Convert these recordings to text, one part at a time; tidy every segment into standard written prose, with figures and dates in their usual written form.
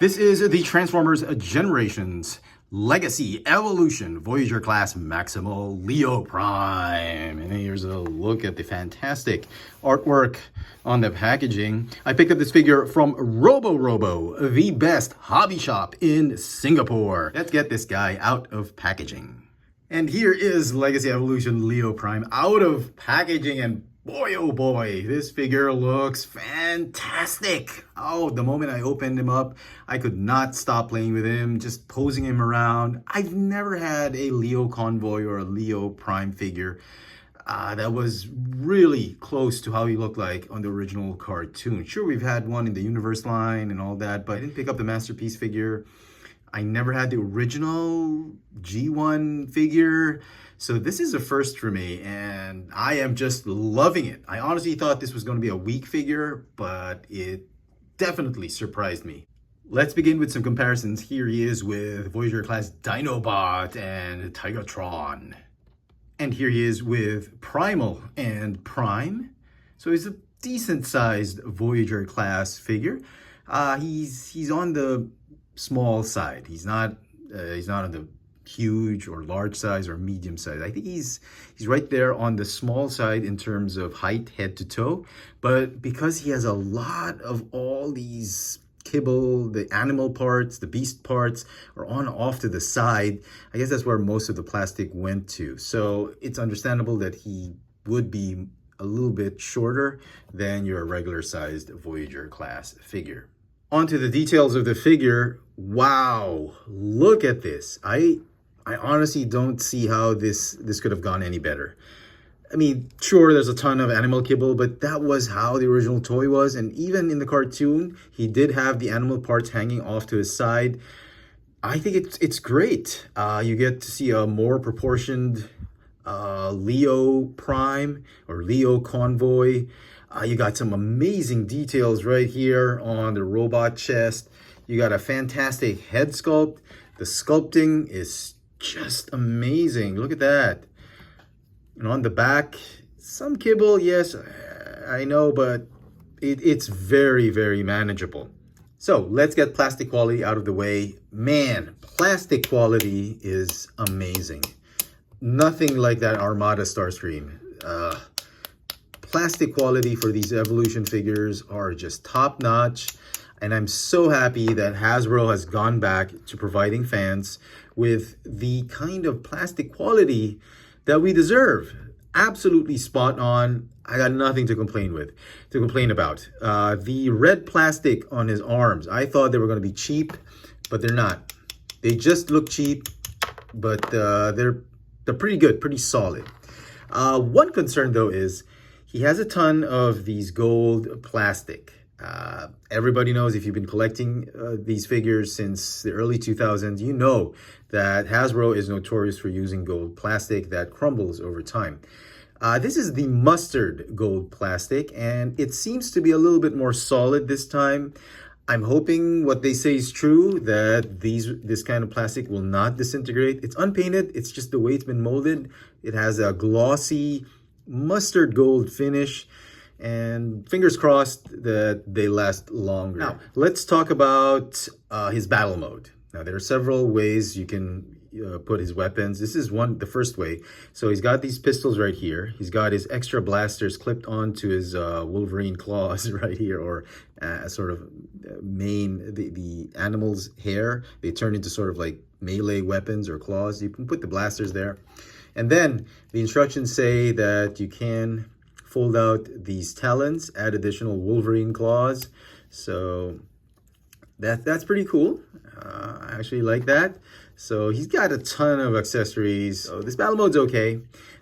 This is the Transformers Generations Legacy Evolution Voyager class Maximal Leo Prime. And here's a look at the fantastic artwork on the packaging. I picked up this figure from Robo, the best hobby shop in Singapore. Let's get this guy out of packaging. And here is Legacy Evolution Leo Prime out of packaging, and boy, oh boy, this figure looks fantastic. Oh, the moment I opened him up, I could not stop playing with him, just posing him around. I've never had a Leo Convoy or a Leo Prime figure that was really close to how he looked like on the original cartoon. Sure, we've had one in the Universe line and all that, but I didn't pick up the Masterpiece figure. I never had the original G1 figure. So this is a first for me, and I am just loving it. I honestly thought this was going to be a weak figure, but it definitely surprised me. Let's begin with some comparisons. Here he is with Voyager class Dinobot and Chefatron. And here he is with Primal and Prime. So he's a decent sized Voyager class figure. He's on the small side. He's not on the huge or large size or medium size. I think he's right there on the small side in terms of height, head to toe. But because he has a lot of all these kibble, the animal parts, the beast parts are on off to the side, I guess that's where most of the plastic went to. So it's understandable that he would be a little bit shorter than your regular sized Voyager class figure. On to the details of the figure. Wow, look at this. I honestly don't see how this could have gone any better. I mean, sure, there's a ton of animal kibble, but that was how the original toy was. And even in the cartoon, he did have the animal parts hanging off to his side. I think it's great. You get to see a more proportioned Leo Prime or Leo Convoy. You got some amazing details right here on the robot chest. You got a fantastic head sculpt. The sculpting is just amazing. Look at that. And on the back, some kibble, yes, I know, but it's very, very manageable. So let's get plastic quality out of the way. Man, plastic quality is amazing. Nothing like that Armada Starscream. Plastic quality for these Evolution figures are just top notch. And I'm so happy that Hasbro has gone back to providing fans with the kind of plastic quality that we deserve. Absolutely spot on. I got nothing to complain about. The red plastic on his arms, I thought they were going to be cheap, but they're not. They just look cheap, but they're pretty good, pretty solid. One concern though is he has a ton of these gold plastic. Everybody knows, if you've been collecting these figures since the early 2000s, you know that Hasbro is notorious for using gold plastic that crumbles over time. This is the mustard gold plastic, and it seems to be a little bit more solid this time. I'm hoping what they say is true, that this kind of plastic will not disintegrate. It's unpainted, it's just the way it's been molded. It has a glossy mustard gold finish, and fingers crossed that they last longer. Now, let's talk about his battle mode. Now, there are several ways you can put his weapons. This is the first way. So he's got these pistols right here. He's got his extra blasters clipped onto his Wolverine claws right here, or sort of the animal's hair. They turn into sort of like melee weapons or claws. You can put the blasters there. And then the instructions say that you can fold out these talons, add additional Wolverine claws. So that's pretty cool. I actually like that. So he's got a ton of accessories. So this battle mode's okay.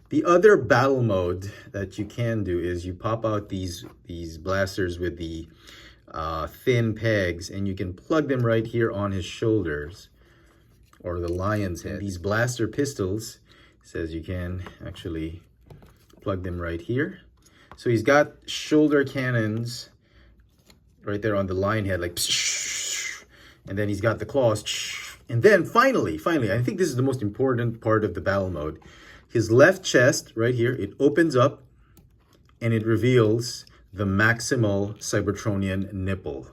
The other battle mode that you can do is you pop out these blasters with the thin pegs, and you can plug them right here on his shoulders or the lion's head. These blaster pistols, says you can actually plug them right here. So he's got shoulder cannons right there on the lion head, like, and then he's got the claws. And then finally, I think this is the most important part of the battle mode. His left chest right here, it opens up and it reveals the Maximal Cybertronian nipple.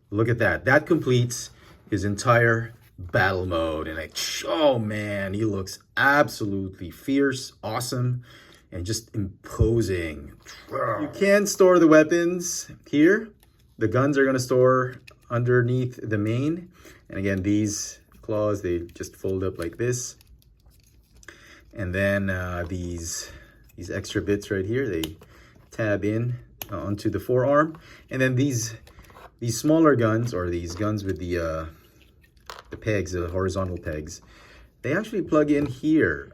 Look at that. That completes his entire battle mode. And oh man, he looks absolutely fierce, awesome, and just imposing. You can store the weapons here. The guns are going to store underneath the main. And again, these claws, they just fold up like this. And then these extra bits right here, they tab in onto the forearm. And then these smaller guns, or these guns with the pegs, the horizontal pegs, they actually plug in here.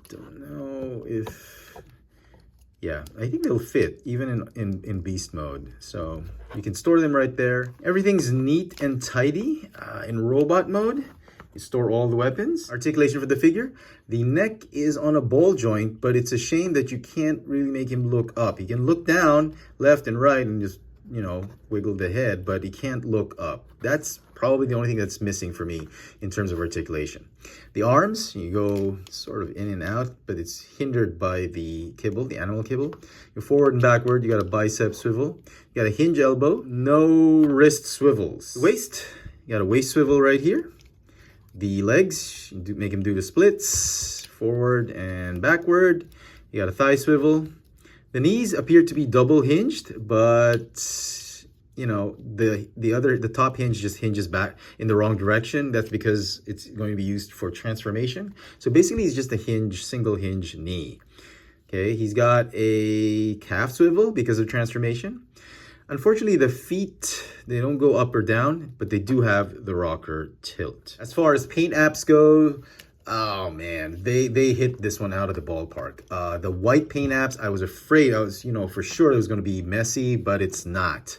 Don't know if, yeah, I think they'll fit even in beast mode. So you can store them right there. Everything's neat and tidy. In robot mode, you store all the weapons. Articulation for the figure. The neck is on a ball joint, but it's a shame that you can't really make him look up. He can look down left and right and just, you know, wiggle the head, but he can't look up. That's probably the only thing that's missing for me in terms of articulation. The arms, you go sort of in and out, but it's hindered by the kibble, the animal kibble. You're forward and backward, you got a bicep swivel. You got a hinge elbow, no wrist swivels. The waist, you got a waist swivel right here. The legs, you make him do the splits, forward and backward. You got a thigh swivel. The knees appear to be double hinged, but you know, the top hinge just hinges back in the wrong direction. That's because it's going to be used for transformation. So basically it's just a hinge, single hinge knee. Okay, he's got a calf swivel because of transformation. Unfortunately, the feet, they don't go up or down, but they do have the rocker tilt. As far as paint apps go, oh man, they hit this one out of the ballpark. The white paint apps, I was afraid, for sure it was going to be messy, but it's not.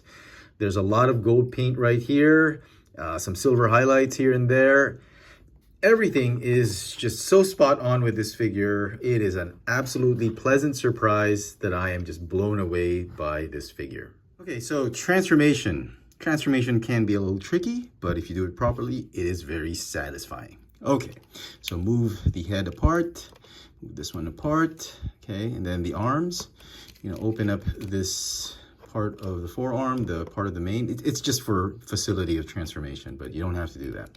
There's a lot of gold paint right here, some silver highlights here and there. Everything is just so spot on with this figure. It is an absolutely pleasant surprise that I am just blown away by this figure. Okay, so transformation. Transformation can be a little tricky, but if you do it properly, it is very satisfying. Okay, so move the head apart, move this one apart, okay, and then the arms, open up this part of the forearm, the part of the mane. It's just for facility of transformation, but you don't have to do that.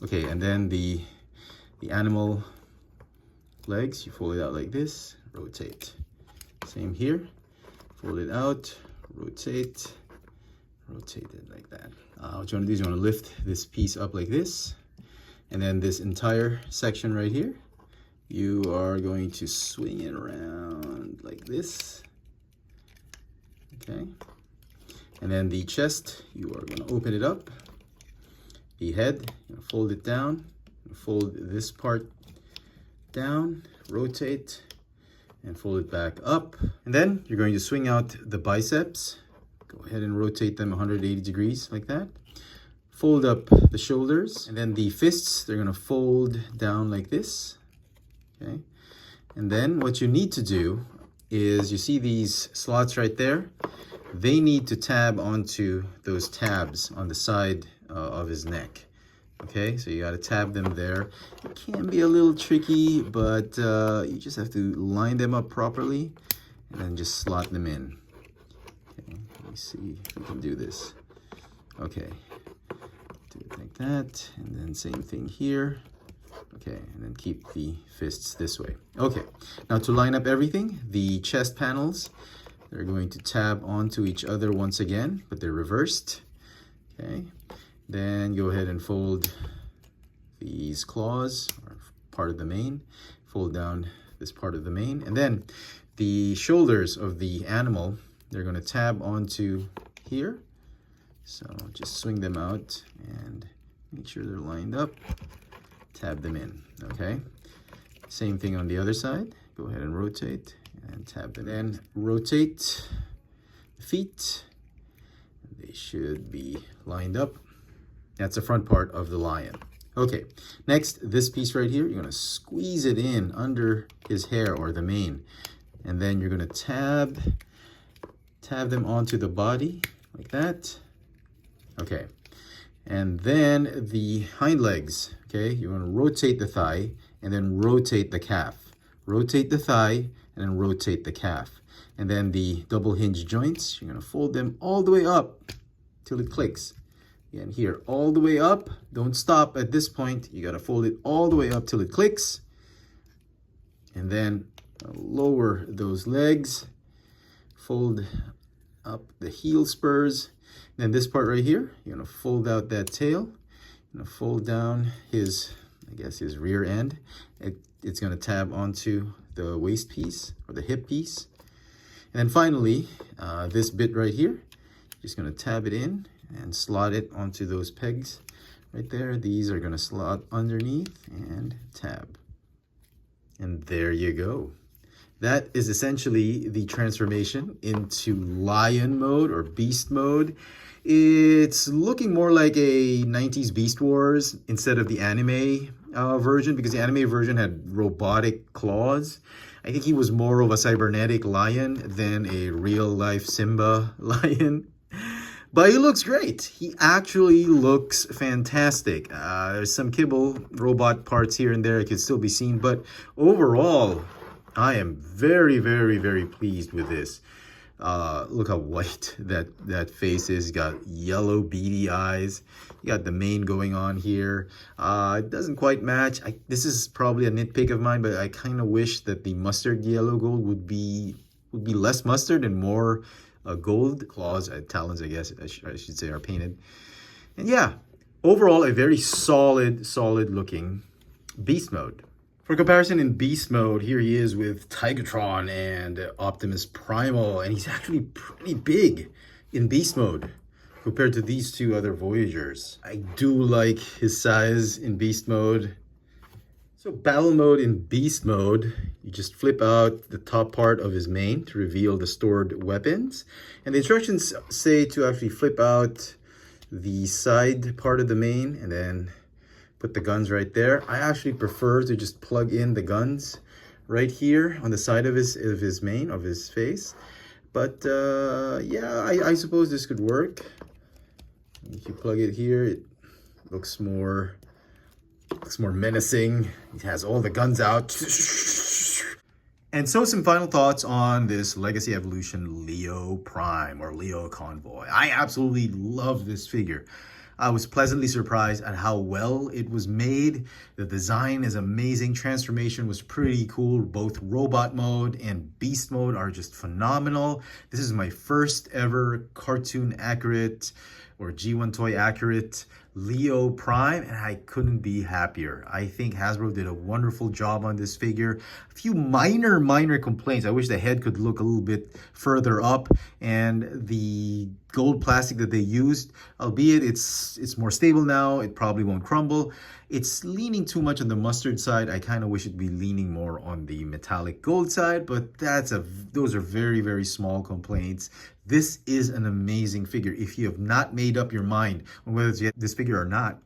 Okay, and then the animal legs, you fold it out like this, rotate. Same here, fold it out, rotate it like that. What you want to do is you want to lift this piece up like this, and then this entire section right here, you are going to swing it around like this. Okay, and then the chest, you are going to open it up. The head, fold it down, fold this part down, rotate, and fold it back up. And then you're going to swing out the biceps. Go ahead and rotate them 180 degrees like that. Fold up the shoulders, and then the fists, they're going to fold down like this. Okay, and then what you need to do is, you see these slots right there? They need to tab onto those tabs on the side of his neck. Okay, so you got to tab them there. It can be a little tricky, but you just have to line them up properly and then just slot them in. Okay, let me see if we can do this. Okay, do it like that, and then same thing here. Okay, and then keep the fists this way. Okay, now to line up everything, the chest panels, they're going to tab onto each other once again, but they're reversed. Okay, then go ahead and fold these claws, or part of the mane, fold down this part of the mane, and then the shoulders of the animal, they're going to tab onto here. So just swing them out and make sure they're lined up. Tab them in, okay? Same thing on the other side. Go ahead and rotate and tab them in. Rotate the feet. They should be lined up. That's the front part of the lion. Okay, next, this piece right here, you're gonna squeeze it in under his hair or the mane. And then you're gonna tab them onto the body like that. Okay, and then the hind legs. Okay, you want to rotate the thigh and then rotate the calf. Rotate the thigh and then rotate the calf. And then the double hinge joints, you're going to fold them all the way up till it clicks. And here, all the way up. Don't stop at this point. You gotta fold it all the way up till it clicks. And then lower those legs. Fold up the heel spurs. Then this part right here, you're gonna fold out that tail. You're gonna fold down his, I guess, his rear end. It's gonna tab onto the waist piece or the hip piece. And then finally, this bit right here, just gonna tab it in and slot it onto those pegs right there. These are gonna slot underneath and tab. And there you go. That is essentially the transformation into lion mode or beast mode. It's looking more like a 90s Beast Wars instead of the anime version, because the anime version had robotic claws. I think he was more of a cybernetic lion than a real life Simba lion. But he looks great. He actually looks fantastic. There's some kibble robot parts here and there. It could still be seen. But overall, I am very, very, very pleased with this. Look how white that face is. You got yellow beady eyes. You got the mane going on here. It doesn't quite match. This is probably a nitpick of mine, but I kind of wish that the mustard yellow gold would be less mustard and more gold. Claws, talons, I guess I should say, are painted. And yeah, overall a very solid looking beast mode. For comparison, in beast mode, here he is with Chefatron and Optimus Primal, and he's actually pretty big in beast mode compared to these two other Voyagers. I do like his size in beast mode. So battle mode, in beast mode, you just flip out the top part of his mane to reveal the stored weapons. And the instructions say to actually flip out the side part of the mane and then put the guns right there. I actually prefer to just plug in the guns right here on the side of his mane, of his face. But yeah, I suppose this could work. If you plug it here, it looks more menacing. It has all the guns out. And so some final thoughts on this Legacy Evolution Leo Prime or Leo Convoy. I absolutely love this figure. I was pleasantly surprised at how well it was made. The design is amazing. Transformation was pretty cool. Both robot mode and beast mode are just phenomenal. This is my first ever cartoon accurate or G1 Toy accurate Leo Prime, and I couldn't be happier. I think Hasbro did a wonderful job on this figure. A few minor complaints. I wish the head could look a little bit further up, and the gold plastic that they used, albeit it's more stable now, it probably won't crumble. It's leaning too much on the mustard side. I kind of wish it'd be leaning more on the metallic gold side, but those are very, very small complaints. This is an amazing figure. If you have not made up your mind on whether to get this figure or not,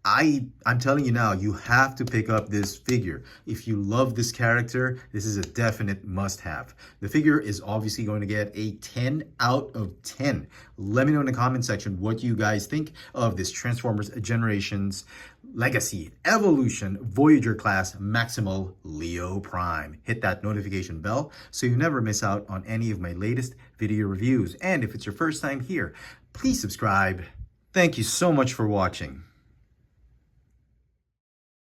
I'm telling you now, you have to pick up this figure. If you love this character, this is a definite must-have. The figure is obviously going to get a 10 out of 10. Let me know in the comment section what you guys think of this Transformers Generations Legacy Evolution Voyager class Maximal Leo Prime. Hit that notification bell so you never miss out on any of my latest video reviews. And if it's your first time here, please subscribe. Thank you so much for watching.